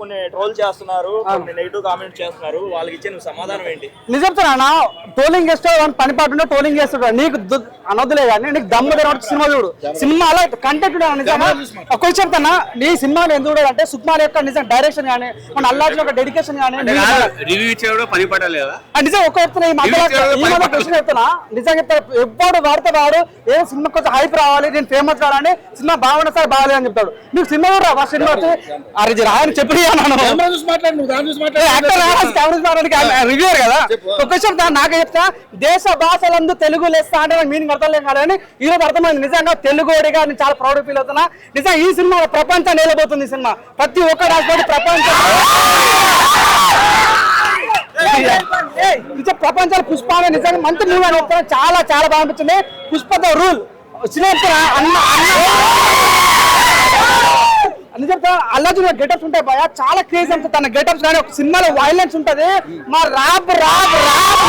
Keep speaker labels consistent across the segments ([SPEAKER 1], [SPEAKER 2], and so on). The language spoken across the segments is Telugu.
[SPEAKER 1] కొన్ని ట్రోల్ చేస్తున్నారు, కొన్ని నెగిటివ్ కామెంట్ చేస్తున్నారు, వాళ్ళకి ఇచ్చే నువ్వు సమాధానం ఏంటి?
[SPEAKER 2] నిజం సార్ అన్న, ట్రోలింగ్ చేస్తే పని పాటు ట్రోలింగ్ చేస్తాడు. నీకు అనొద్దులే కానీ నీకు దమ్ము తెరవడం సినిమా చూడు. సినిమాలో కంటెంట్ నిజంగా ఒక చెప్తానా, నీ సినిమాని ఎందుకు చూడాలంటే సుకుమార్ యొక్క నిజం డైరెక్షన్ కానీ మన అల్లాజీ యొక్క డెడికేషన్ కానీ నిజం ఒక చెప్తున్నా. ఈ మధ్య క్వశ్చన్ చెప్తున్నా, నిజంగా చెప్తా. ఎప్పుడు వాడితే వాడు ఏ సినిమా కొంచెం హైప్ రావాలి, నేను ఫేమస్ కావాలని, సినిమా బాగున్నా సార్ బాగాలేదు అని చెప్తాడు. నీకు సినిమా కూడా రా, సినిమా వచ్చి అరే రాయని చెప్పి రివ్యూర్ కదా. ఒక చెప్తా నాకే చెప్తా, దేశ భాషలందు తెలుగు లెస్స అంటే నాకు మీనింగ్ అర్థం కానీ ఈరోజు అర్థమైంది. నిజంగా తెలుగుడిగా నేను చాలా ప్రౌడ్ ఫీల్ అవుతున్నా. నిజంగా ఈ సినిమా ప్రపంచాన్ని నిలబోతుంది. ఈ సినిమా ప్రతి ఒక్క రాష్ట్రానికి ప్రపంచాలు పుష్ప నిజంగా మంచి మూవీ అని చెప్తాను. చాలా చాలా బాగా అనిపించింది. పుష్ప ద రూల్ సినిమా నిజం అల్లాజీ గెటప్స్ ఉంటాయి భయ, చాలా క్రేజ్ ఉంటుంది తన గెటప్స్. కానీ ఒక సినిమాలో వైలెన్స్ ఉంటది, మా రాబ్ రాబ్ రాబ్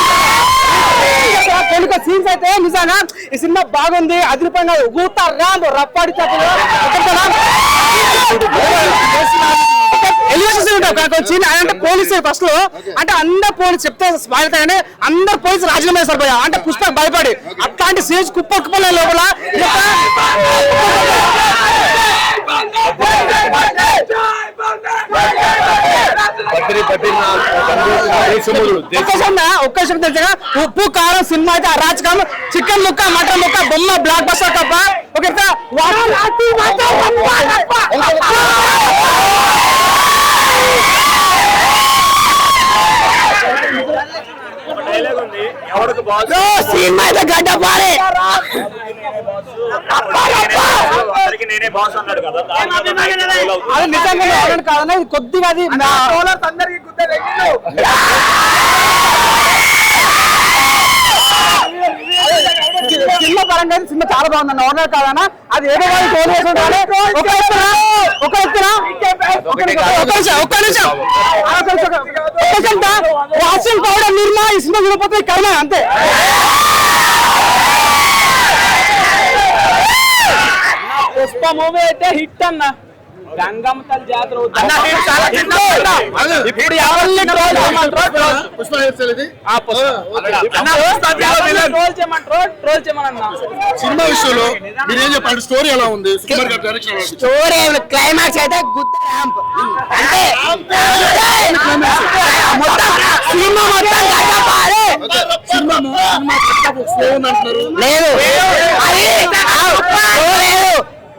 [SPEAKER 2] తెలుగు సీన్స్ అయితే నిజంగా ఈ సినిమా బాగుంది. అదిరిపోయిన ఊత రాబ్ రప్పాడి అంటే పోలీసు ఫస్ట్ లో అంటే అందరు పోలీసు చెప్తే బాగుతాయని అందరు పోలీసు రాజీనామా చేస్తారు భయ. అంటే పుష్పకు భయపడి అట్లాంటి సీన్స్ కుప్పలే లోపల ఒక్క తెలుసా, ఉప్పు కారం సినిమా అయితే అరాచకం, చికెన్ ముక్క మటన్ ముక్క బొమ్మ బ్లాక్ బస్టర్ తప్ప ఒక సినిమా అయితే గడ్డ పాడే అది నిజంగా కాదన్నా, ఇది కొద్దిగా అది సినిమా పరంగా సినిమా చాలా బాగుందన్న. ఓనర్ కాదన్నా, అది ఏదో టోల్ వేసుకుంటే వాషింగ్ పౌడర్ నిర్మా ఈ సినిమా విడిపోతే కర్మ అంతే. పుష్ప మూవీ అయితే హిట్ అన్న. గంగమ్మ తల్లి జాతర
[SPEAKER 3] సినిమా విషయంలో మీరేం చెప్పండి, స్టోరీ ఎలా ఉంది?
[SPEAKER 2] స్టోరీ క్లైమాక్స్ అయితే గుడ్ ర్యాంప్ అంటే సినిమా లేదు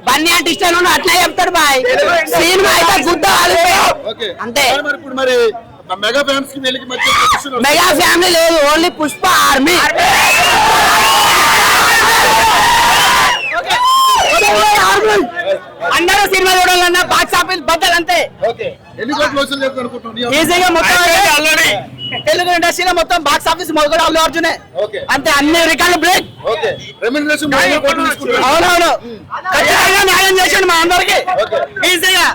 [SPEAKER 2] బన్నీ అంటే ఇష్టం అట్లా చెప్తాడు బాయ్. సినిమా అయితే గుద్ద అంతే.
[SPEAKER 3] మరి
[SPEAKER 2] మెగా ఫ్యామిలీ లేదు, ఓన్లీ పుష్ప ఆర్మీ. అందరూ సినిమా చూడాలన్నా బాక్స్ ఆఫీస్ బద్దలు అంతే. ఈజీగా మొత్తం తెలుగు ఇండస్ట్రీలో మొత్తం బాక్స్ ఆఫీస్ మొదలు అల్లు అర్జునే అంతే. అన్ని రికార్డు బ్రేక్. అవునవును ఖచ్చితంగా న్యాయం చేసాడు మా అందరికి ఈజీగా.